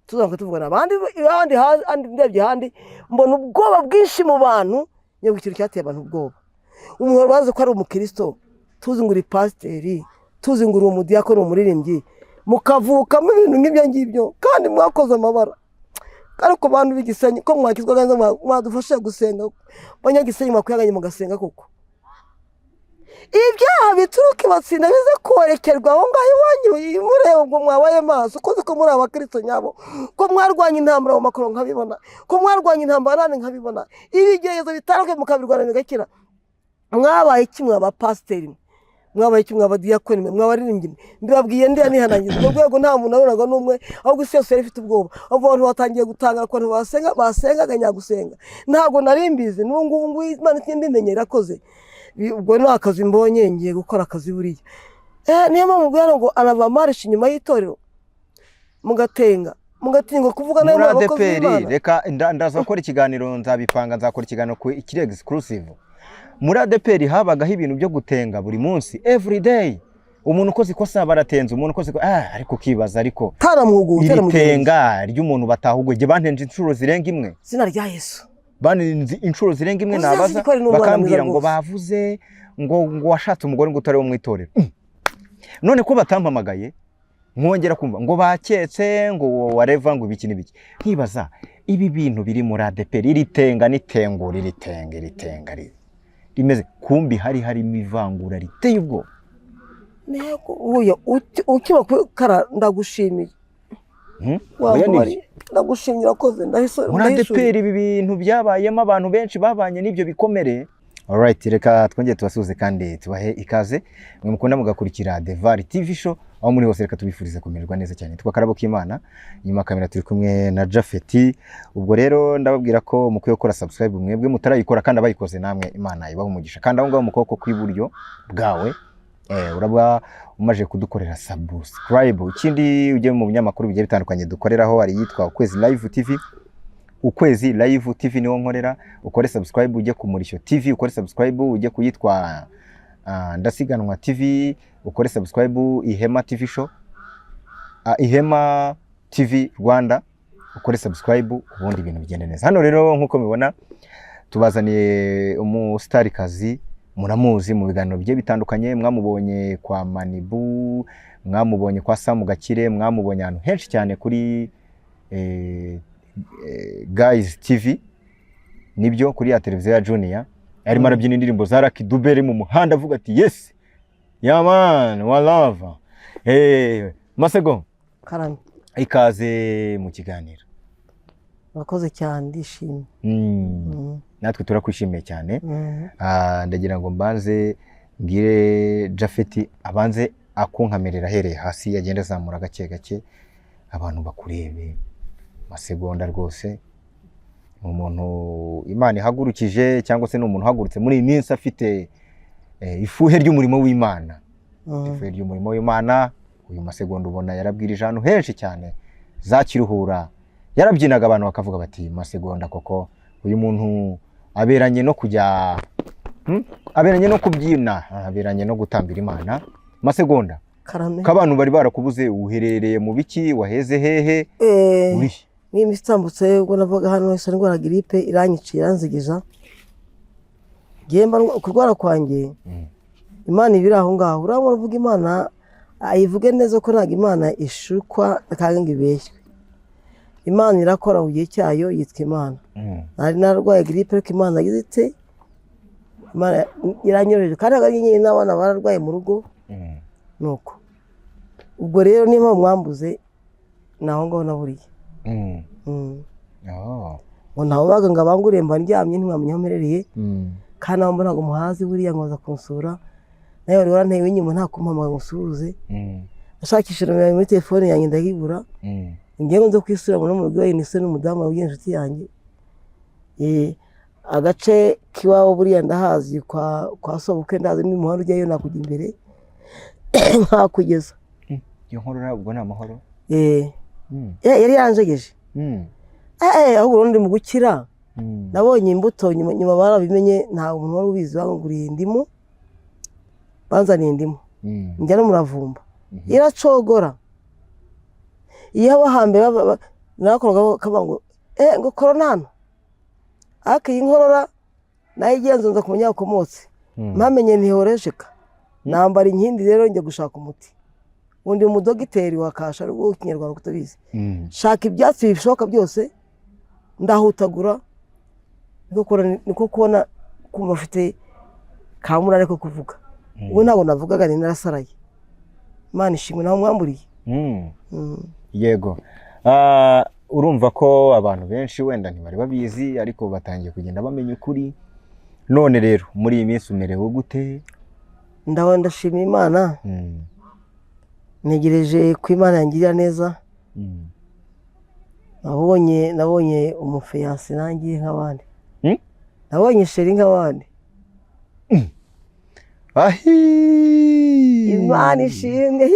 tuzanga tuvugana abandi ndebye handi mbona ubwoba bwinshi mu bantu nyo ikintu cyateye abantu ubwoba umuntu bazi ko ari umukristo tuzi ngo uri pasiteri tuzi ngo uri umudiyakoni umuririmbyi mukavukamo ibintu nk'ibyo ngibyo kandi mwakoze amabara ariko bantu b'igisenyi ko mwakizwa ganza mwadufashe gusenga banyagisenyi makwihanganye mugasenga koko ibyaha bituruka batsinda bize korekerwa aho ngaho iwanyu mureba ubwo mwabaye maso ukoze ko muri abakristo nyabo ko mwarwanya intambara mu makoro nkabibona ko mwarwanya intambara nane nkabibona ibigerezo bitaruke mukabirwana bigakira mwabaye kimwe abapasiteri mwabaye kimwe abadiyakoni mwabaririmbyi mbibabwiye ndi nihanangiza mu rwego nta muntu aronaga n'umwe ahubwo isi yose ifite ubwoba abantu batangiye gutanga ko basengaga nyagusenga ntabwo narimbize n'ubungubu Imana ikindi irakoze ubwo ni akazi mbonye ngiye gukora akazi buriya niyo mpamvu mbwira ngo arava marisha inyuma y'itorero mugatinga kuvuga nayo abakozi b'Imana reka ndaza gukora ikiganiro nzabipanga nzakora ikiganiro kiri exclusive muri ADPR habagaho ibintu byo gutenga buri munsi every day umuntu ukoze ikosa baratenze umuntu ukoze ariko kibaza ariko itenga ry'umuntu batahugwe je bantenje inshuro zirenga imwe zina rya Yesu banenze inshuro zirenga imwe nabaza bakambwira ngo bavuze ngo washatse umugore ngo utari wo mwitorera none ko batampamagaye mwongera kumva ngo baketse ngo wareva ngo ibiki nibiki nkibaza ibi bintu biri muri ADPR iritenga nitengura iritenga rimeze kumbi hari mivangura riteye ubwo nego uyo ukiba kara ndagushimiye ndagushimira koze muri ADPR ibi bintu byabayemo abantu benshi babanye n'ibyo bikomere. Alright, reka twongeye tubasuze kandi tubahe ikaze mwe mukunda mugakurikira The Vari TV show aho muri hose reka tubifurize kumererwa neza cyane twakarabo k'Imana nyuma kamera turi kumwe na Jafeti. Ubwo rero ndababwira ko mukwiye gukora subscribe mwebwe mutarayikora kandi abayikoze namwe Imana ibaho umugisha kandi aho ngaho mu kuboko kw'iburyo bwawe uraba umaje kudukorera subscribe. Ikindi ujye mu binyamakuru bigiye bitandukanye dukoreraho ari yitwa Ukwezi Live TV. Ukwezi Live TV niwo nkorera, ukore subscribe ujye ku Murisho TV, ukore subscribe ujye kuyitwa Ndasiganwa TV, ukore subscribe Ihema TV show, Ihema TV Rwanda, ukore subscribe ubundi ibintu bigende neza. Hano rero nkuko mubibona tubazaniye umustarikazi muramuzi mu biganiro bigiye bitandukanye, mwamubonye kwa Manibu, mwamubonye kwa Samu Gakire, mwamubonye ahantu henshi cyane kuri Guys TV nibyo kuri ya televiziyo ya Junior arimo arabyina indirimbo za Lucky Dube mu muhanda avuga ati yes ya man wa love. Masego karame ikaze mu kiganiro. Wakoze cyane ndishimye. Natwe turakwishimiye cyane. Ndagira ngo mbanze ngire Jafeti abanze akunkamerera hereye hasi yagenda zamura gake gake abantu bakurebe masegonda rwose. Umuntu Imana ihagurukije cyangwa se n'umuntu hagurutse muri iminsi afite ifuhe ry'umurimo w'Imana. Ifuhe ry'umurimo w'Imana uyu masegonda ubona yarabwirije ahantu henshi cyane zakiruhura, yarabyinaga abantu bakavuga bati masegonda koko uyu muntu aberanye no kujya aberanye no kubyina, aberanye no gutambira Imana. Masegonda kabantu bari barakubuze uherereye mu biki waheze hehe uri n'imistambutse ubwo navuga hano isa ndwara grippe iranyiciye iranzigiza gemba kurwara kwanjye. Imana ibiri aho ngaho urabona uvuga Imana ayivuge neza ko ntago Imana ishukwa kandi ibeshywe. Imana irakora mu gihe cyayo yitwa Imana. Nari narwaye grippe ariko Imana yagizite Imana iranyoroheje kandi aganye n'abana bararwaye mu rugo nuko ubwo rero niba mwambuze naho ngaho naburiye. Ngo naho baga ngo abanguremba ndyamye ntimwamenya aho mperereye kandi aho mbona ngo muhazi buriya ngoza kunsura nayo wari waranteye inyuma nta kumpamagara ngusuhuze. Nashakishije muri telefone yanjye ndayibura ngiye nzo kwisura mu rugo y'inise n'umudamu w'ugiye inshuti yanjye. Agace kiwaho buriya ndahazi kwa Sobukwe ndazi ni muhanda ujyayo nakujya imbere nkakugeza. Iyo nkuru ubwo ni amahoro. Yari yanjegeje. Ahubwo urundi mu gukira nabonye imbuto nyuma barabimenye nta umuntu wari ubizi banguriye indimu banzaniye indimu njya no muravumba iracogora iyo abahambere nakoraga kavuga ngo ngo korona hano ariko iyi nkorora nayo igenzunza kumenya aho ikomotse mpamenye ntihorejeka nambara inkindi rero njya gushaka umuti undi umudogiteri wakasha w'ikinyarwanda kutabizi shaka ibyatsi bishoboka byose ndahutagura niko kubona kumva afite kamura ariko kuvuga ubu ntabwo navugaga ni narasaraye Imana ishimwe naho mwamburiye yego urumva ko abantu benshi wenda ntibari babizi ariko batangiye kugenda bamenya ukuri none rero muri iyi minsi umerewe gute ndashimira Imana ntegereje ko Imana yangirira neza nabonye umufiyanse nanjye nk'abandi nabonye sheri nk'abandi Imana ishimwe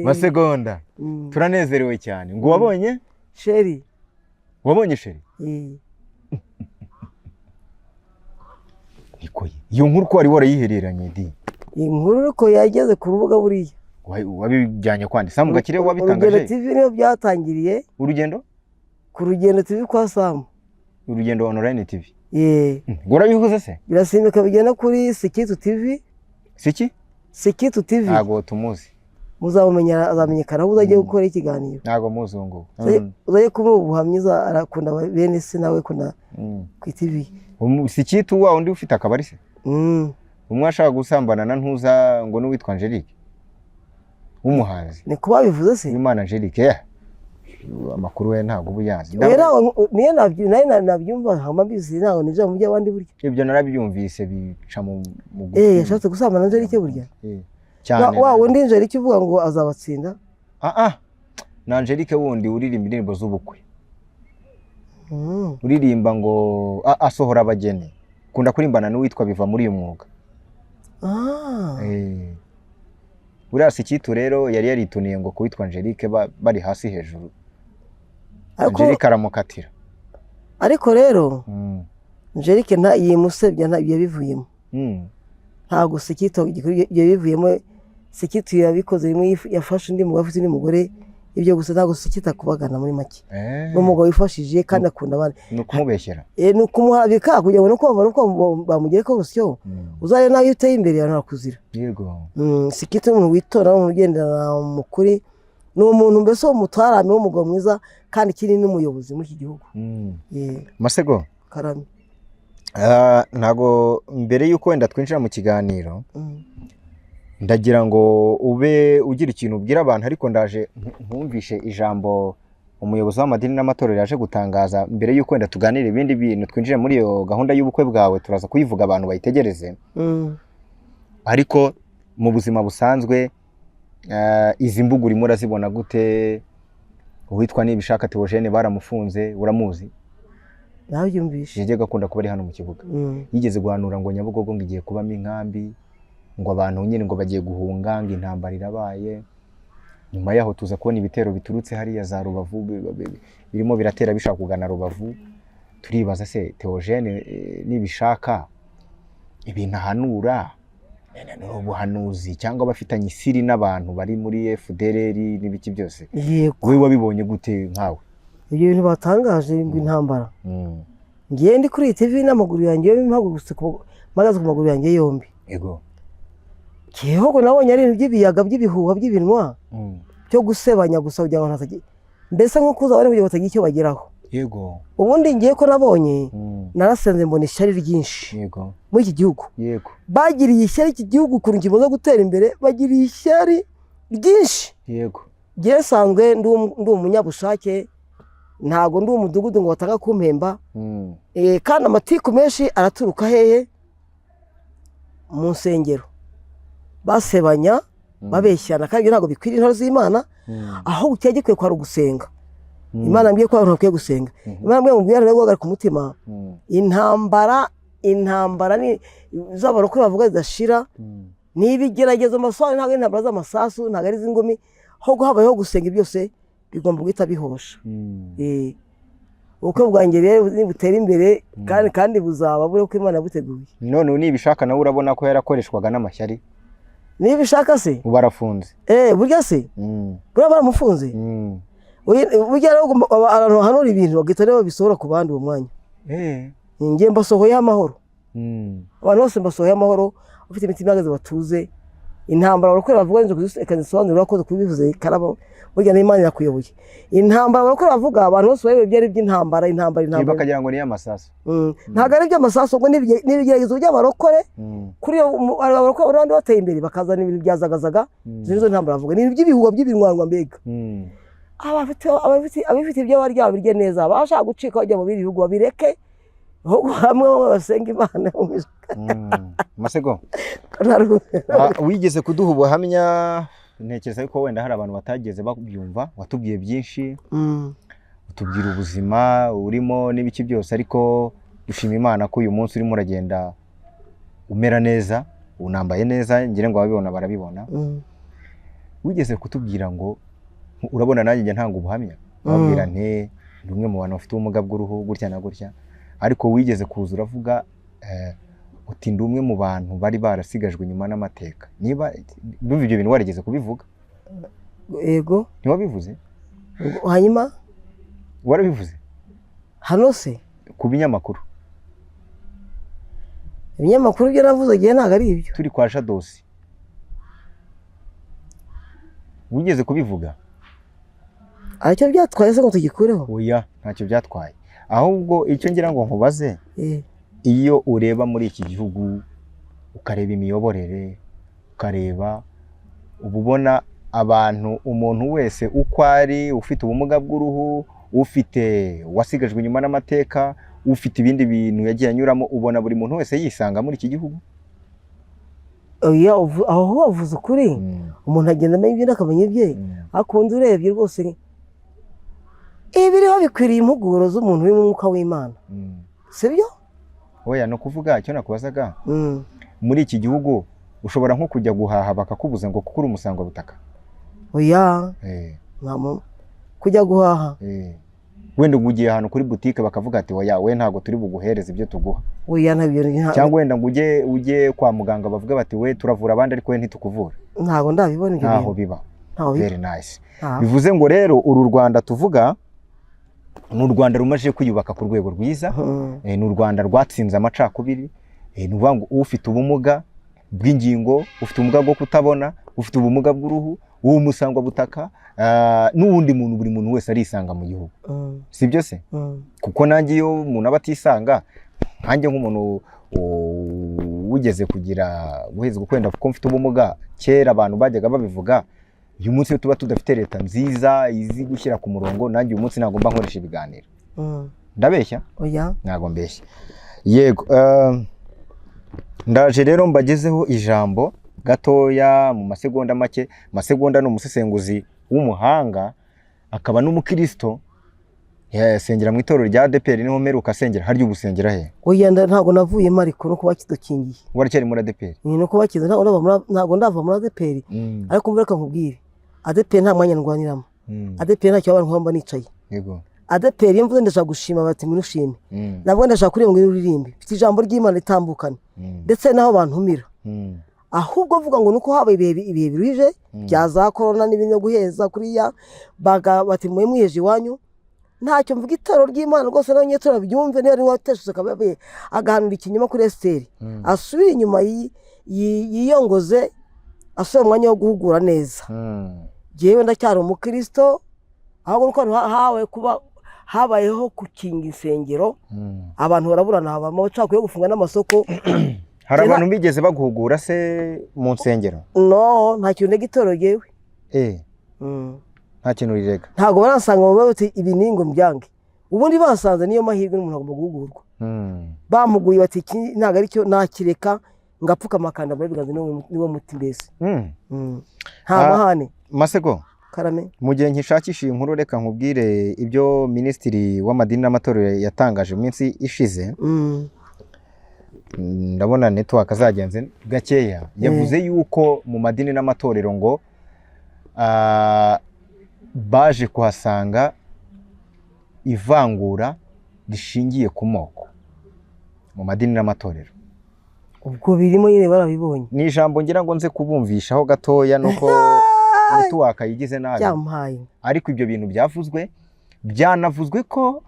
Masegonda turanezerewe cyane ngo wabonye sheri nikoye iyo nkuru ko wari warayihereranye di inkuru ko yageze ku rubuga buriya wabijyanye kwandi Samu Gakire wabitangaje Urugendo TV niyo byatangiriye urugendo ku Rugendo TV kwa Samu urugendo online TV gora bihuze se birasimika bigenda kuri Sikitu TV Sikitu TV ntago tumuzi muzamenyera azamenyekana uzagiye gukora ikiganiro ntago muzi ngo uzagiye kuba ubuhamyiza arakunda bene se nawe kunda ku TV Sikitu wa undi ufite akabari se umwe ashaka gusambana na ntuza ngo n'uwitwa Angelique umuhanzi ni kuba bivuze se Imana Angelique amakuru we ntago ubuyazi niyo nabyumva hamabizi ntago nije mu by'abandi buryo ibyo narabyumvise bica mu yashatse gusambana Angelique burya cyane wa wundi Angelique uvuga ngo azabatsinda na Angelique wundi uririmba indirimbo z'ubukwe uririmba ngo asohora abageni kunda kurimbana n'uwitwa biva muri uyu mwuga uriya Sikitu rero yari yarituniye ngo kuwitwa Angelique bari hasi hejuru Angelique aramukatira ariko rero Angelique yimusebya ntabyo bivuyemo ntago Sikitu bivuyemo Sikitu yabikoze rimwe yafashe undi mugabo afite undi mugore ibyo gusa ntago Sikitu akubagana muri make n'umugabo wifashije kandi akunda abandi no kumubeshyera no kumuhabika kugira ngo nuko bamugere ko rusyo uzaye nayo uteye imbere yana kuzira yego Sikitu umuntu witora no ugendera mukuri no umuntu mbese umutarame w'umugabo mwiza kandi kiri n'umuyobozi muri iki gihugu Masego karame ntago mbere yuko wenda twinjira mu kiganiro ndagira ngo ube ugira ikintu ubwira abantu ariko ndaje ntumvishe ijambo umuyobozi w'amadini n'amatorero yaje gutangaza mbere yuko wenda tuganira ibindi bintu twinjire muri iyo gahunda y'ubukwe bwawe turaza kuyivuga abantu bayitegereze ariko mu buzima busanzwe izi mbuga urimo urazibona gute uwitwa Nibishaka Theogene baramufunze uramuzi nabyumvishe yajyaga akunda kuba ari hano mu kibuga yigeze guhanura ngo Nyabugogo ngo igiye kubamo inkambi ngo abantu nyine ngo bagiye guhunga ngo intambara irabaye nyuma yaho tuza kubona ibitero biturutse hariya za Rubavu birimo biratera bishaka kugana Rubavu turibaza se Theogene Nibishaka ibintu ahanura ubuhanuzi cyangwa bafitanye isiri n'abantu bari muri FDLR n'ibiki byose we wabibonye gute nkawe ibyo bintu batangaje ngo intambara ngiye ndi kuri TV n'amaguru yanjye yo mpagurutse magaze ku maguru yanjye yombi yego Kihogo nabonye ari ibintu by'ibiyaga by'ibihuha by'ibinwa cyo gusebanya gusa kugira ngo ntazagira mbese nko kuza bari kugira batagira icyo bageraho yego ubundi ngiye ko nabonye narasenze mbona ishyari ryinshi yego muri iki gihugu yego bagiriye ishyari iki gihugu ku ngingo zo gutera imbere bagiriye ishyari ryinshi yego ngiye sanzwe ndi umunyabushake ntago ndi umudugudu ngo batanga kumpemba kandi amatiku menshi araturuka hehe mu nsengero basebanya babeshyana kandi ntago bikwiriye intore z'Imana aho utegekwe kwa rugusenga Imana mbiye ko abantu bakwiye gusenga Imana mbiye mubwira guhagarika ku mutima intambara ni z'abarokore bavuga zidashira n'ibigeragezo amasasu ntago ari intambara z'amasasu ntago ari z'ingumi ahubwo habayeho gusenga byose bigomba guhita bihosha ubukwe bwanjye rero nibutera imbere kandi buzaba buri ko Imana yabuteguye none Nibishaka nawe urabona ko yarakoreshwaga n'amashyari niba ishaka se ubu arafunze. burya se buriya baramufunze. burya rero abantu bahanura ibintu bagahita rero bisohora ku bandi uwo mwanya. njye mbasohoyeho amahoro. abantu bose mbasohoyeho amahoro bafite imitima ihagaze batuze. intambara barakora bavuga inzu ikazisobanurira urakoze kubivuze karabo burya n'Imana irakuyoboye. intambara barakora bavuga abantu bose bayoboye byari by'intambara intambara bakagira ngo ni y'amasasu. ntabwo ari iby'amasasu ngo n'ibigeragezo by'abarokore kuri abarokore abandi bateye imbere bakazana ibintu byazagazaga izo ntambara bavuga ni iby'ibihuha by'ibinwanwa mbega. abafite ibyo barya babirye neza abashaka gucika bajya mu bindi bihugu babireke hamwe basenga Imana. Masego wigeze kuduha ubuhamya ntekereza yuko wenda hari abantu batageze babyumva watubwiye byinshi utubwira ubuzima urimo n'ibiki byose ariko dushima Imana ko uyu munsi urimo uragenda umera neza unambaye neza ngira ngo ababibona barabibona. wigeze kutubwira ngo urabona nanjye ntanga ubuhamya babwira nte ndi umwe mu bantu bafite ubumuga bw'uruhu gutya na gutya ariko wigeze kuza uravuga uti ndi umwe mu bantu bari barasigajwe inyuma n'amateka. niba ndumva ibyo bintu warigeze kubivuga? Yego. Ntiwabivuze? hanyuma warabivuze hano se ku binyamakuru? ibinyamakuru byo navuze gihe ntago ari ibyo. turi kwa Shadows wigeze kubivuga? aricyo byatwaye se ngo tugikureho? oya ntacyo byatwaye ahubwo icyo ngira ngo nkubaze iyo ureba muri iki gihugu ukareba imiyoborere ukareba ububona abantu umuntu wese uko ari ufite ubumuga bw'uruhu ufite wasigajwe inyuma n'amateka ufite ibindi bintu yagiye anyuramo ubona buri muntu wese yisanga muri iki gihugu? oya aho wavuze ukuri umuntu agenda amenya ibyo akamenya ibye akunda urebye rwose ibiriho bikwiriye impuguro z'umuntu uri mu mwuka w'Imana. sibyo? oya no kuvuga icyo nakubazaga muri iki gihugu ushobora nko kujya guhaha bakakubuza ngo kukuri umusangwa butaka? oya kujya guhaha wenda ugiye ahantu kuri boutique bakavuga ati oya we ntago turi buguhereza ibyo tuguha? oya ntabyo. cyangwa wenda ngo ujye kwa muganga bavuga bati we turavura abandi ariko we ntitukuvura? ntago ndabibona ibyo. ntaho biba. very nice. bivuze ngo rero uru Rwanda tuvuga ni u Rwanda rumaze kwiyubaka ku rwego rwiza. ni u Rwanda rwatsinze amacakubiri. ni uvuga ngo ufite ubumuga bw'ingingo ufite ubumuga bwo kutabona ufite ubumuga bw'uruhu umusangwa butaka n'uwundi muntu buri muntu wese arisanga mu gihugu. sibyo se? kuko nanjye iyo umuntu aba atisanga nkanjye nk'umuntu wigeze kugira guheza gukwenda kuko mfite ubumuga kera abantu bajyaga babivuga uyu munsi iyo tuba tudafite leta nziza izi gushyira ku murongo nanjye uyu munsi ntabwo mba nkoresha ibiganiro. ndabeshya? oya ntabwo mbeshya. yego ndaje rero mbagezeho ijambo gatoya mu masegonda make. Masegonda ni umusesenguzi w'umuhanga akaba n'umukristo sengera mu itorero rya ADPR niho meruka sengera. harya ubusengera he? oya ntago navuyemo ariko no kuba kidukingiye. waracyari muri ADPR? no kuba kiza ntago ndava muri ADPR ariko mbereka nkubwire ADPR nta mwanya ndwaniramo. ADPR ntacyo abantu nkamba nicaye. yego ADPR iyo mvuze ndashaka gushima bati ngo ushime nabwo ndashaka kureba ngo uririmbe mfite ijambo ry'Imana ritambukana ndetse naho bantumira ahubwo vuga ngo nuko habaye ibihe biruje bya za corona n'ibinyo guheza kuriya bati mwe mwiheje iwanyu ntacyo mvuga itaro ry'Imana rwose nanye turabyumve nari wateshuse kabaye agahanura ikinyoma kuri Esteri asubira inyuma yiyongoze asubira umwanya wo guhugura neza. jewe ndacyari umukristo ahubwo nuko hawe kuba habayeho kukinga insengero abantu baraburana habamo bacakwiye gufunga n'amasoko. hari abantu bigeze baguhugura se mu nsengero? no nta kintu negitoro jewe nta kintu rirega ntago baransanga mu bati ibiningo mbyange ubundi basanze niyo mahirwe n'umuntu agomba guhugurwa. bamuguye bati ntago ari cyo nakireka ngapfuka makanda muri biganza niwo muti mbese. nta mahane. Masego karame mu gihe nkishakisha inkuru reka nkubwire ibyo Minisitiri w'Amadini n'Amatorero yatangaje mu minsi ishize. ndabona network azagenze gakeya yavuze yuko mu madini n'amatorero ngo baje kuhasanga ivangura rishingiye ku moko mu madini n'amatorero ubwo birimo nyine barabibonye. Ni ijambo ngira ngo nze kubumvishaho gatoya nuko network yigize nabi. Byampaye. Ariko ibyo bintu byavuzwe byanavuzwe ko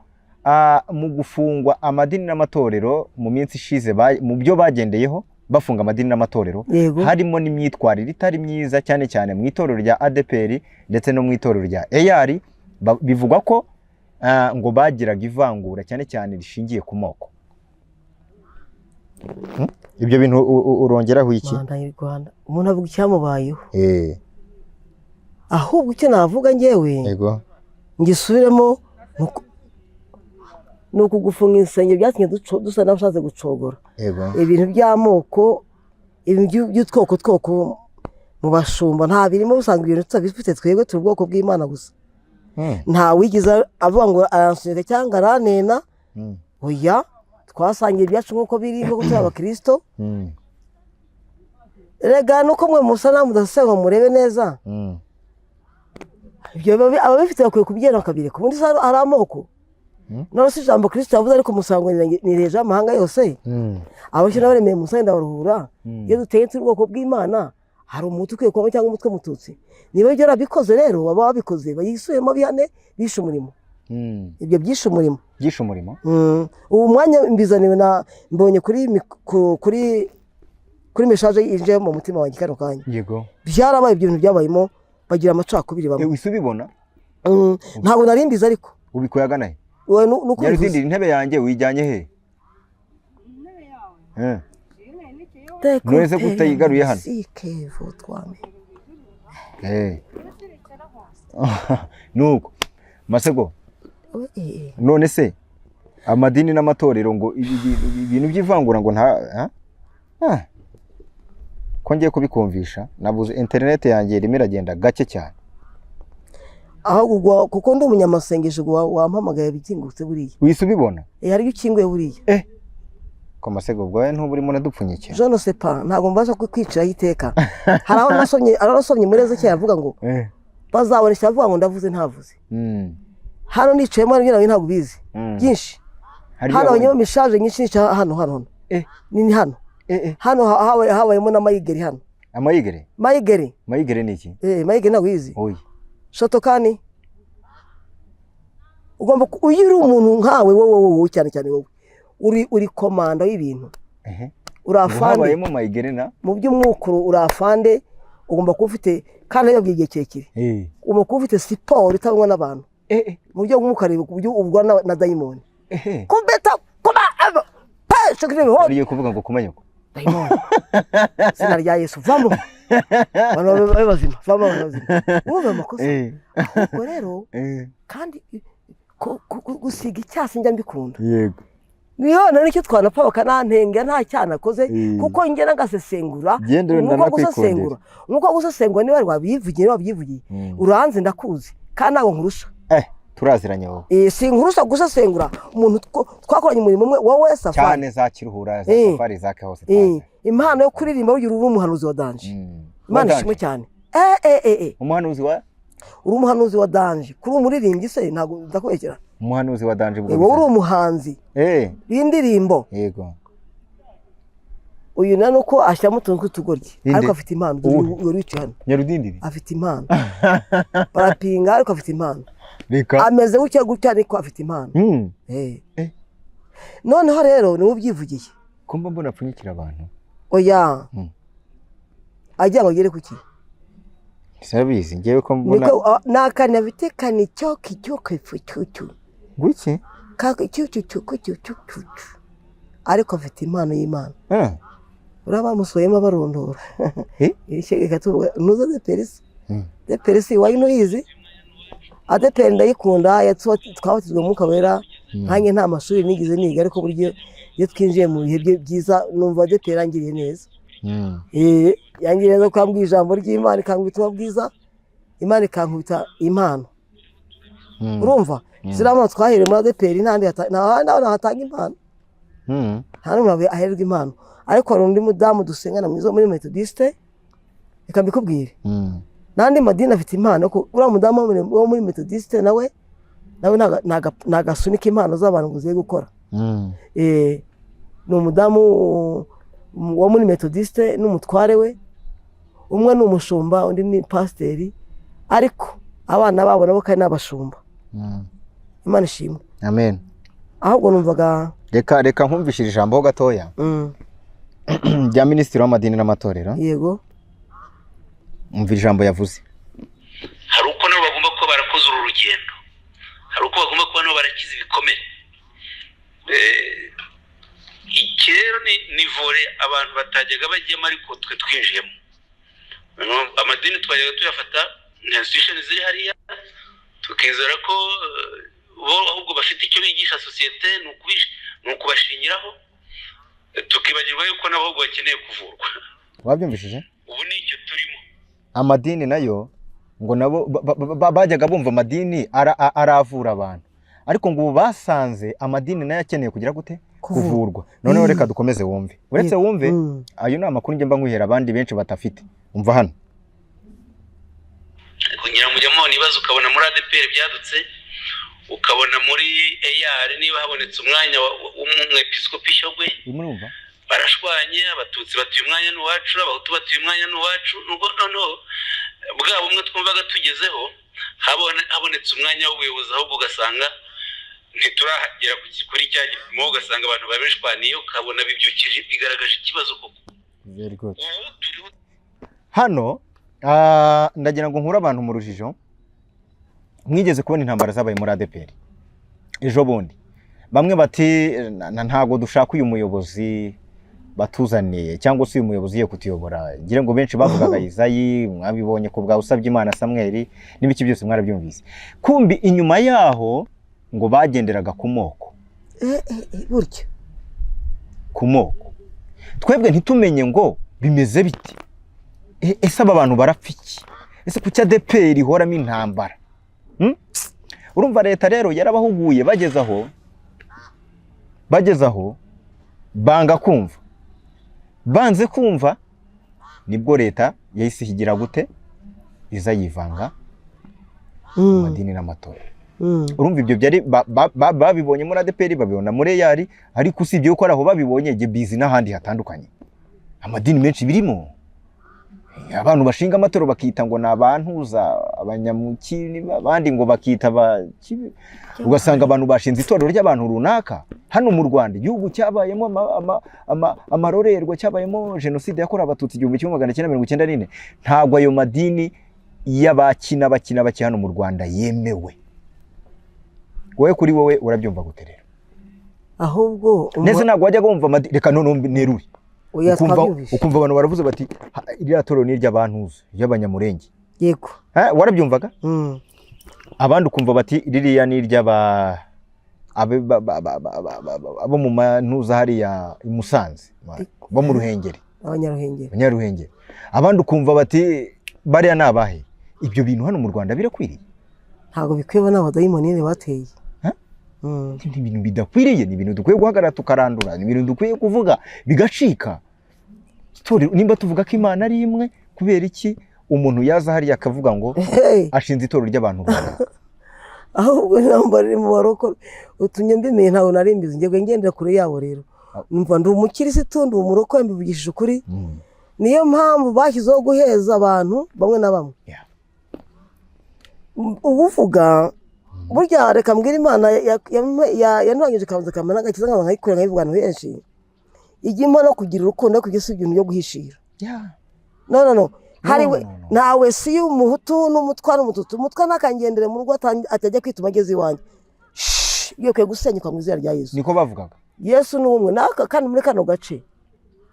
mu gufungwa amadini n'amatorero mu minsi ishize mu byo bagendeyeho bafunga amadini n'amatorero harimo n'imyitwarire itari myiza cyane cyane mu itorero rya ADPR ndetse no mu itorero rya EAR. Bivugwa ko ngo bagiraga ivangura cyane cyane rishingiye ku moko. Ibyo bintu urongeraho iki? Rwanda umuntu avuga icyamubayeho. Ahubwo icyo navuga ngewe yego ngisubiremo nuko gufunga insengero byatinye dusa n'abashatse gucogora ibintu by'amoko ibintu by'utwoko mu bashumba nta birimo usanga ibintu tutabifite twebwe turi ubwoko bw'Imana gusa. Nta wigiza avuga ngo aransunika cyangwa aranena. Oya twasangiye ibyacu nk'uko biri nko gutera abakristo. Rega nuko mwe musana mudasenga murebe neza. Ibyo ababifite bakwiye kubyera kabiri ku bundi ari amoko. None si ijambo Kristo yavuze ariko musango nireje amahanga yose. Abashyira baremeye musenda baruhura. Iyo duteye turi ubwoko bw'Imana hari umutu ukwiye kuba cyangwa umutwe mututsi. Niba ibyo rabikoze rero baba babikoze bayisuyemo bihane bishe umurimo. Ibyo byishe umurimo. Byishe umurimo. Ubu mwanya mbizaniwe na mbonye kuri message yinje mu mutima wanjye kano kanya. Yego. Byarabaye ibyo bintu byabayimo bagira amacakubiri bamwe. Wise ubibona? Ntabwo narimbiza ariko. Ubikoyaga nahe? We nuko yaruzindira intebe yanjye wijyanye he? Nureze kutayigaruye hano. Sikevo twame. Nuko Masego. None se amadini n'amatorero ngo ibintu by'ivangura ngo nta ko ngiye kubikumvisha nabuze internet yanjye irimo iragenda gake cyane. Ahubwo kuko ndi umunyamasengesho wampamagaye bikingutse buriya. Wise ubibona? Hari ukinguye buriya. Ko Masego bwawe ntuburimo nadupfunyike. Je ne sais pas ntago mbaza kwicira yiteka. Hari aho nasomye muri Ezekiel avuga ngo bazabonesha avuga ngo ndavuze ntavuze. Hano nicayemo n'ibintu ntabwo bizi byinshi. Hano abanyemo mishaje nyinshi hano. Ni hano. Hano habayemo na mayigeri hano. Amayigeri? Mayigeri ni iki? Mayigeri ntabwo yizi. Oya. Shotokani. Ugomba uyiri umuntu nkawe wowe cyane wowe. Uri komanda y'ibintu. Urafande. Habayemo mayigeri na? Mu by'umwukuru urafande ugomba kuba ufite kandi yabwiye igihe kirekire. Ugomba kuba ufite siporo itabonwa n'abantu. Mu buryo bw'umukareba ku buryo ubwo na dayimoni. Kumbeta kuba shakire ho. Uriye kuvuga ngo kumanyuko. Dayimoni. Sina rya Yesu vamo. Bano bazima vamo bazima. Umva makosa. Ubwo rero kandi gusiga icyasi njya mbikunda. Yego. Niyo nicyo twanapfa bakanantenga nta cyanakoze kuko nge nagasesengura nuko gusesengura niba wabyivugiye uranze ndakuzi kandi nago nkurusha turaziranye wowe sinkurusha gusesengura umuntu twakoranye umurimo umwe wowe Safari cyane za Kiruhura za Safari zake hose taze impano yo kuririmba ugira uri umuhanuzi wa danje Imana ishimwe cyane umuhanuzi wa uri umuhanuzi wa danje kuri umuririmbyi se ntago ndakwekera umuhanuzi wa danje bwo uri umuhanzi b'indirimbo yego uyu nano ko ashyamo utuntu tw'utugoryi ariko afite impano uri wicaye hano Nyarudindiri afite impano barapinga ariko afite impano reka ameze gutya ariko afite impano noneho rero niwe ubyivugiye ko mbona apfunyikira abantu oya ajya ngo agere kuki sabizi ngewe ko mbona nakana bitekani cyo kwifututu guki kaka cyo ariko afite impano y'Imana uraba musoyemo barondora irishye gatuba nuza de perisi wayino yizi ADPR ndayikunda twabatizwe mu kabera nkange nta mashuri nigize niga ariko buryo iyo twinjiye mu bihe byiza numva ADPR angiriye neza yangiriye neza kwambwa ijambo ry'Imana ikangwita bwiza Imana ikankubita impano urumva ziramo twahere muri ADPR ntandi hatanga impano hano mwabe aherwa impano ariko hari undi mudamu dusengana muri Methodiste reka mbikubwire nandi madini afite impano ko ura mudamu wo muri Methodiste nawe nagasunika impano z'abantu ngo ziye gukora ni umudamu wo muri metodiste n'umutware we, umwe ni umushumba undi ni pasiteri, ariko abana babo nabo kandi n'abashumba. Imana ishimwe. Amen. Ahubwo numvaga reka nkumvishije ijambo gatoya rya minisitiri w'amadini n'amatorero. Yego. Umva ijambo yavuze. Hari uko nabo bagomba kuba barakoze uru rugendo, hari uko bagomba kuba nabo barakiza ibikomere. Iki rero ni vore abantu batajyaga bajyamo ariko twe twinjiyemo. Amadini twajyaga tuyafata nka institution ziri hariya, tukizera ko bo ahubwo bafite icyo bigisha sosiyete, ni ukubashingiraho, tukibagirwa yuko nabo ahubwo bakeneye kuvurwa. Wabyumvishije? Ubu ni icyo turimo. Amadini nayo ngo nabo bajyaga bumva amadini aravura abantu, ariko ngo ubu basanze amadini nayo akeneye kugira gute? Kuvurwa. Noneho reka dukomeze wumve. Uretse wumve, ayo ni amakuru njye mba nguhera abandi benshi batafite. Umva hano. Kugira mujya mubona ibibazo ukabona muri ADPR byadutse, ukabona muri AR niba habonetse umwanya w'umwepiskopi Shyogwe, urumva? Barashwanye, abatutsi batuye umwanya n'uwacu, abahutu batuye umwanya n'uwacu, nuko noneho bwa bumwe twumvaga tugezeho habonetse umwanya w'ubuyobozi, ahubwo ugasanga ntiturahagera kuri cya gipimo, ugasanga abantu babishwaniye, ukabona bibyukije bigaragaje ikibazo koko. Very good. Hano ndagira ngo nkure abantu mu rujijo. Mwigeze kubona intambara zabaye muri ADPR ejo bundi, bamwe bati ntago dushaka uyu muyobozi batuzaniye, cyangwa se uyu muyobozi ye kutuyobora. Ngira ngo benshi bavugaga Izayi, mwabibonye ko bwa usabye Imana Samuel n'ibiki byose mwarabyumvise. Kumbi inyuma yaho ngo bagenderaga ku moko. Buryo ku moko. Twebwe ntitumenye ngo bimeze biti. Ese aba bantu barapfa iki? Ese kuki ADPR ihoramo intambara? Urumva leta rero yarabahuguye bageze aho banga kumva. Banze kumva nibwo leta yahise higira gute? Iza yivanga amadini n'amatorero. Urumva ibyo byari babibonye muri ADPR, babibona muri AR, ariko usibye uko araho babibonye je bizi n'ahandi hatandukanye. Amadini menshi birimo. Abantu bashinga amatorero bakita ngo nabantuza abanyamukini, abandi ngo bakita abakibi. Ugasanga abantu bashinze itorero ry'abantu runaka. Hano mu Rwanda igihugu cyabayemo amarorerwa, cyabayemo genocide yakorewe abatutsi 1994, ntabwo ayo madini y'abakina baki hano mu Rwanda yemewe. Wowe kuri wowe urabyumva gute rero? Ahubwo neze ntabwo wajya kumva amadini, reka none neruri ukumva abantu baravuze bati iriya torero ni ry'abantuza y'abanyamurenge. Yego. Warabyumvaga? Abandi ukumva bati ririya ni ry'aba abo mu mantuza hariya i Musanze, bo mu Ruhengeri, abanyaruhengeri. Abandi ukumva bati bariya nabahe. Ibyo bintu hano mu Rwanda birakwiriye? Ntago bikwiye, n'abadayimoni bateye. Ni ibintu bidakwiriye, ni ibintu dukwiye guhagarara tukarandura, ni ibintu dukwiye kuvuga bigacika. Nimba tuvuga ko Imana ari imwe, kubera iki umuntu yaza hariya akavuga ngo ashinze itorero ry'abantu runaka? Ahubwo namba riri mu baroko utumye mbimenye, ntawe narimbize ngiye ngendera kure yabo. Rero numva ndi umukirisitu, ndi umuroko, mbivugishije ukuri. Niyo mpamvu bashyizeho guheza abantu bamwe na bamwe. Ubuvuga burya reka mbwira Imana yanurangije kabanza kamana gakiza nkaba nkayikora nkayivuga abantu benshi. Igimpa no kugira urukundo kugisa ibintu byo guhishira. No. Hariwe nawe si umuhutu n'umutwa n'umututu. Umutwa nakangendere mu rugo atajya kwituma ageze iwanjye. Iyo kwe gusenyuka mu izina rya Yesu. Niko bavugaga. Yesu ni umwe naka kandi muri kano gace.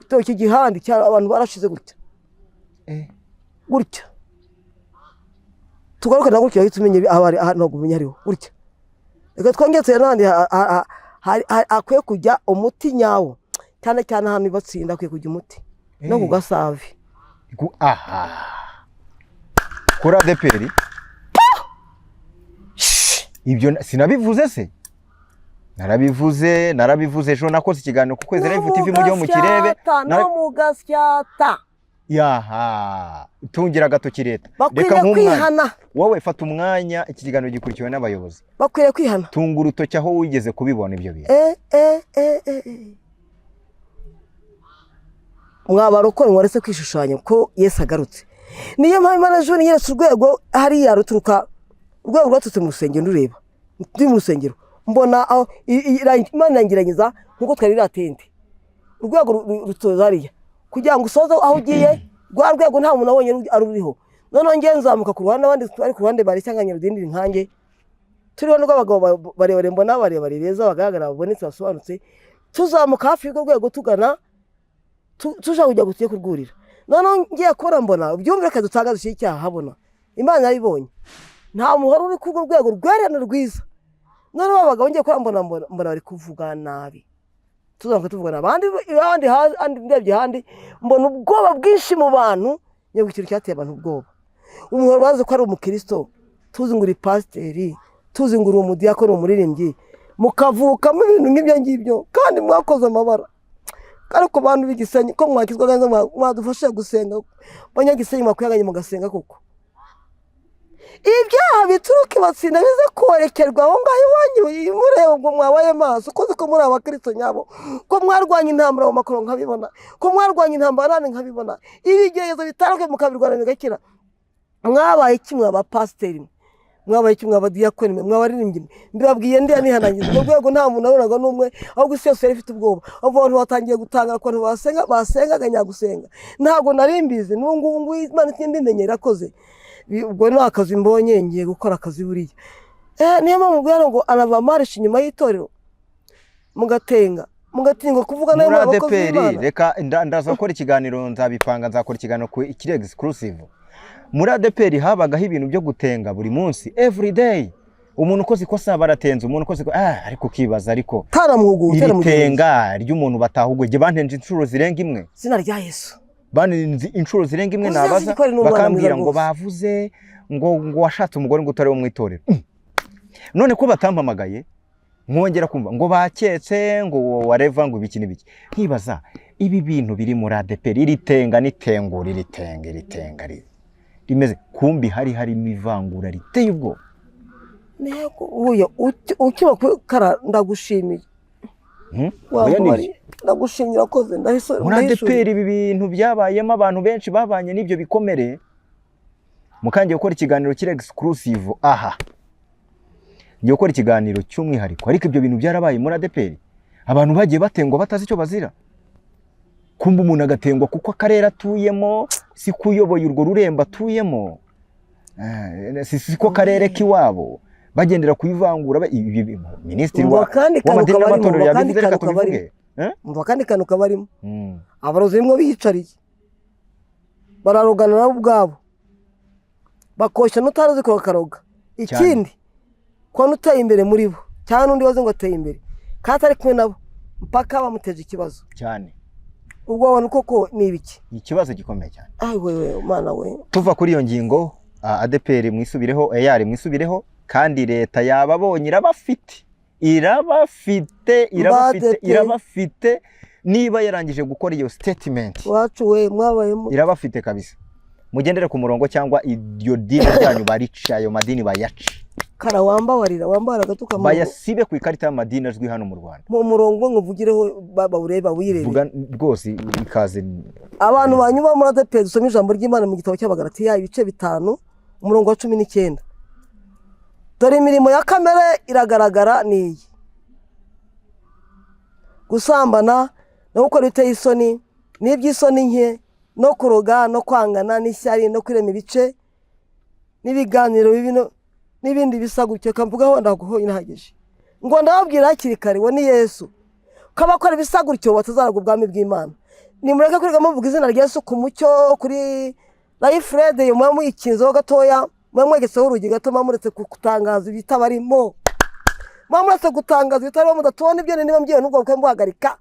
Itoki gihandi cya abantu barashize gutya. Gutya. Tugaruka na gutya uhita umenye abari no kumenya ariho gutya. Reka twongetse n'andi akwiye kujya umuti nyawo. Cyane cyane hano batsinda akwiye kujya umuti no kugasave. Kuri ADPR ibyo sinabivuze se? Narabivuze ejo nakoze ikiganiro ku Kwezi Live TV mujye mu kirebe no mugasyata. Tungira gatoki leta. Reka kwihana. Wowe fata umwanya, iki kiganiro gikurikiwe n'abayobozi. Bakwiye kwihana. Tunga urutoki aho wigeze kubibona ibyo bintu. mwabarokore mwaretse kwishushanya ko Yesu agarutse. Niyo mpamvu Imana ejo yeretse urwego hariya ruturuka urwego rwatutse mu rusengero ndureba ndi mu rusengero mbona aho Imana yangiranyiza nkuko twari ratende urwego rutoza hariya kugira ngo usoze aho ugiye rwa rwego nta muntu abonye aruriho. None ngenzamuka ku ruhande abandi bari ku ruhande bari cyanganya rudindira nkanjye turiho n'abagabo barebare mbona barebare beza bagaragara babonetse basobanutse tuzamuka hafi y'urwo rwego tugana tuja kujya gutiye kurwurira. None ngiye kora mbona byumve ka dutangaza iki cyaha habona Imana yabibonye nta muhoro uri ku rwego rwerana rwiza. None abagabo ngiye kora mbona bari kuvuga nabi tuzamuka tuvugana abandi ndebye handi mbona ubwoba bwinshi mu bantu nyabukiro cyateye abantu ubwoba. Umuhoro bazi ko ari umukristo tuzi ngo uri pasiteri tuzi ngo uri umudiyakoni umuririmbyi mukavukamo ibintu nk'ibyo ngibyo kandi mwakoze amabara ariko bantu b'igisenyi ko mwakizwa ganza mwadufashe gusenga banyagisenyi makweganye mugasenga koko ibyaha bituruka batsinda bize korekerwa aho ngaho iwanyu murebe ubwo mwabaye maso ukoze ko muri abakristo nyabo ko mwarwanya intambara mu makoro nkabibona ko mwarwanya intambara nane nkabibona ibigerezo bitaruke mukabirwana bigakira. Mwabaye kimwe abapasiteri mwabaye kimwe abadiyakoni mwabaririmbyi mbibabwiye ndi nihanangiza mu rwego nta muntu aronaga n'umwe ahubwo isi yose ifite ubwoba abantu batangiye gutangara ko basengaga nyagusenga ntago narimbize n'ubungubu Imana itindindenye irakoze ubwo ni akazi mbonye ngiye gukora akazi buriya niyo mpamvu mbwira ngo anavamarisha inyuma y'itorero mugatenga mugatinga kuvuga nayo abakozi b'Imana. Reka ndaza gukora ikiganiro nzakora ikiganiro ku ikiri exclusive. Muri ADPR habagaho ibintu byo gutenga buri munsi every day. Umuntu ukoze ikosa baratenze umuntu ukoze ariko kibaza ariko tenga ry'umuntu batahugwe bantenje inshuro zirenga imwe zina rya Yesu banenze inshuro zirenga imwe nabaza bakambwira ngo bavuze ngo washatse umugore ngo utari wo mwitorero. None ko batampamagaye nkongera kumva ngo baketse ngo wareva ngo ibiki n'ibiki nkibaza ibi bintu biri muri ADPR iritenga nitengura iritenga rimeze kumbi hari imivangura riteye ubwo. Nego uyo ukiba kara ndagushimiye. Ndagushimira koze ndahiso. Muri ADPR ibi bintu byabayemo abantu benshi babanye n'ibyo bikomere. Mukangiye gukora ikiganiro kiri exclusive aha. Ngiye gukora ikiganiro cy'umwihariko ariko ibyo bintu byarabaye muri ADPR. Abantu bagiye batengwa batazi icyo bazira. Kumba umuntu agatengwa kuko akarere atuyemo si kuyoboye urwo rurembo atuyemo si ko karere kiwabo bagendera kuyivangura minisitiri w'amadini n'amatorero yabivuze reka tubivuge mva kandi kanu kabarimo abarozi bimwe biyicariye bararogana nabo ubwabo bakosha n'utaruzi ko bakaroga ikindi ko nuteye imbere muri bo cyane undi waze ngo ateye imbere kandi ari kumwe nabo mpaka bamuteje ikibazo cyane. Ubwo abantu koko ni ibiki ikibazo gikomeye cyane. Wewe Mana we tuva kuri iyo ngingo ADPR mwisubireho mwisubireho kandi leta yababonye irabafite niba yarangije gukora iyo statement wacu we mwabayemo irabafite kabisa. Mugendere ku murongo cyangwa iyo dini ryanyu barica ayo madini bayaca kara wambara gatuka bayasibe ku ikarita y'amadini azwi hano mu Rwanda mu murongo nguvugireho baba ureba wirebe vuga rwose ikaze. Abantu banyuba muri ADPR dusoma ijambo ry'Imana mu gitabo cy'Abagalatiya ibice 5 umurongo wa 19. Dore imirimo ya kamere iragaragara niyi: gusambana no gukora biteye isoni n'iby'isoni nke no kuroga no kwangana n'ishyari no kwirema ibice n'ibiganiro bibino n'ibindi bisagutse kamvugaho ndaguho inahagije ngo ndababwira hakiri kare wo ni Yesu kabakora bisagutse batazaraga ubwami bw'Imana. Nimureke kuriga muvuga izina rya Yesu ku mucyo kuri Life Red yo mu ikinzo gatoya mwamwegeseho urugi gato mamuretse kutangaza ibitabarimo mamuretse gutangaza ibitarimo mudatubona ibyo niba mbiye n'ubwo bukambuhagarika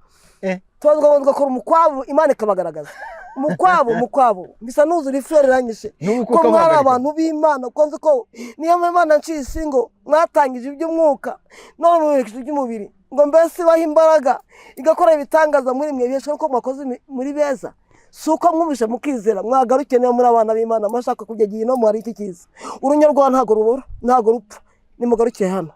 tuzwa ngo gakora umukwabu Imana ikabagaragaza umukwabu bisa nuzura ifere ranyishe ko mwari abantu b'Imana konze ko niyo Imana ncisi ngo mwatangije iby'umwuka no mu by'umubiri ngo mbese baha imbaraga igakora ibitangaza muri mwe byesho ko mwakoze muri beza suko mwumvisha mukizera mwagaruke niyo muri abana b'Imana mashaka kujya giye no muri iki kiza urunyo rwa ntago rubura ntago rupfa nimugaruke hano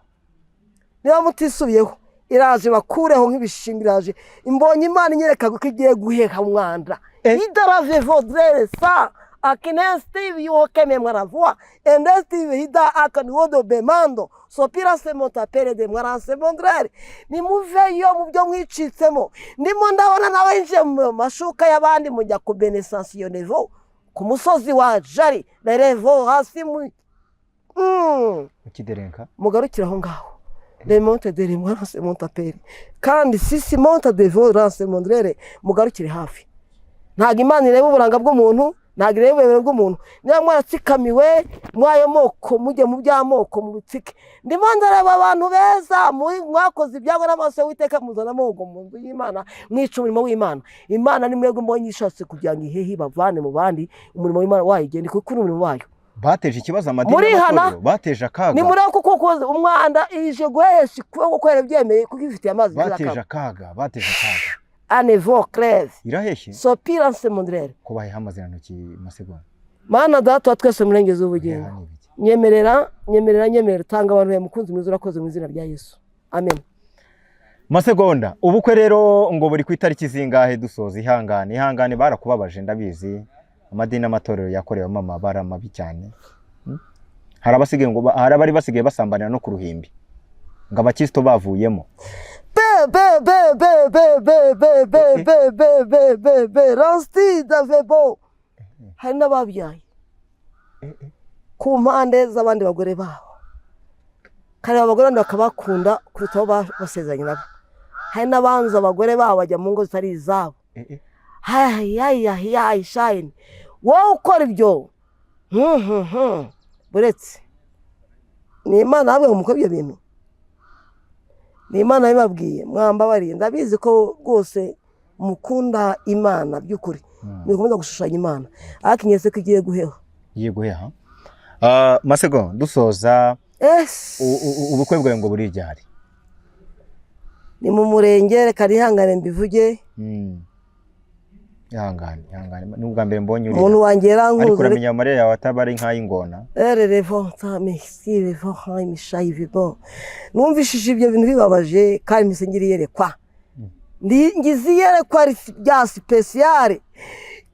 niba mutisubiyeho iraje bakureho nk'ibishingiraje imbonye Imana inyereka ko igiye guheha umwanda Idara vaudrait ça. Aqui Steve e o que me maravua. E Steve hida akani wodo bemando. Sopira se montapere de mwana se mondrere. Ni muveyo mu byo mwicitsemo. Ndimo ndabona nawe nje mu mashuka y'abandi mujya ku benesansiyo nevo. Ku musozi wa Jari revo hasi mu Kiderenka mugarukira aho ngaho. Le monte de mwana se montapere. Kandi sisi monta de vorance mondrere mugarukire hafi. Ntago Imana ireba uburanga bw'umuntu. Ntago ireba uburanga bw'umuntu. Niba mwaratsikamiwe mwayo moko mujye mu by'amoko mu bitsike. Ndimo ndareba abantu beza mwakoze ibyago n'amaso y'Uwiteka muzana mogo mu nzu y'Imana mwica umurimo w'Imana. Imana ni mwebwe mbonye ishatse kugira ngo ihehe bavane mu bandi umurimo w'Imana wayigende kuko uri umurimo wayo. Bateje ikibazo amadini y'abatorero bateje akaga. Ni muri kuko umwanda ije guhesha kuko kwera byemeye kuko ifite amazi bateje akaga. Anevo crève. Iraheshye. Sopira se mondrere. Kubahe amazirano ki Masegonda. Mana data twese murengeze ubugingo. Nyemerera tanga abantu ya mukunzi mwiza urakoze mu izina rya Yesu. Amen. Masegonda, ubukwe rero ngo buri ku itariki zingahe dusoza ihangane barakubabaje ndabizi. Amadini n'amatorero yakorewe mama baramabi cyane. Hari abasigaye ngo hari abari basigaye basambanira no ku ruhimbi. Ngo abakisto bavuyemo. Rasti davebo. Hari n'ababyaye. Ku mpande z'abandi bagore baho. Kare abagore bakabakunda kuruta basezanye nabo. Hari n'abanza abagore baho bajya mu ngo zitari izabo. Hayi shine. Wowe ukora ibyo. Buretse. Ni Imana hamwe mu ibyo bintu. Ni Imana yababwiye mwambabariye ndabizi ko rwose mukunda Imana by'ukuri. Nikomeza gushushanya Imana. Akinyese ko igiye guheha. Masegonda dusoza ubukwe bwawe ngo buri ryari? Ni mu murenge kari hangane mbivuge. Ihangane nubwa mbere mbonye uri umuntu wanjye yarankuze ariko uramenya amarira yawe atabari nk'ay'ingona. Revo ta merci revo hayi mishayi vibo. Numvishije ibyo bintu bibabaje kandi misengiri yerekwa. Ngizi yerekwa rya special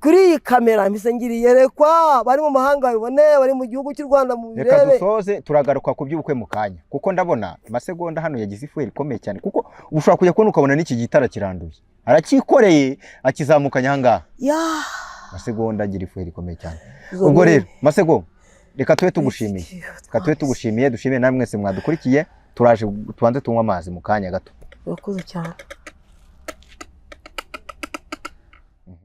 kuri iyi kamera misengiri yerekwa bari mu mahanga babone bari mu gihugu cy'u Rwanda mu birebe. Reka dusoze turagaruka ku by'ubukwe mu kanya kuko ndabona Masegonda hano yagize ifuhe rikomeye cyane kuko ushobora kujya kubona ukabona n'iki gitara kiranduye. Arakikoreye akizamukanya hangaha. Masegonda agira ifuhe rikomeye cyane. Ubwo rero Masegonda reka tube tugushimiye dushimiye namwe mwese mwadukurikiye turaje tubanze tunywa amazi mu kanya gato. Urakoze cyane.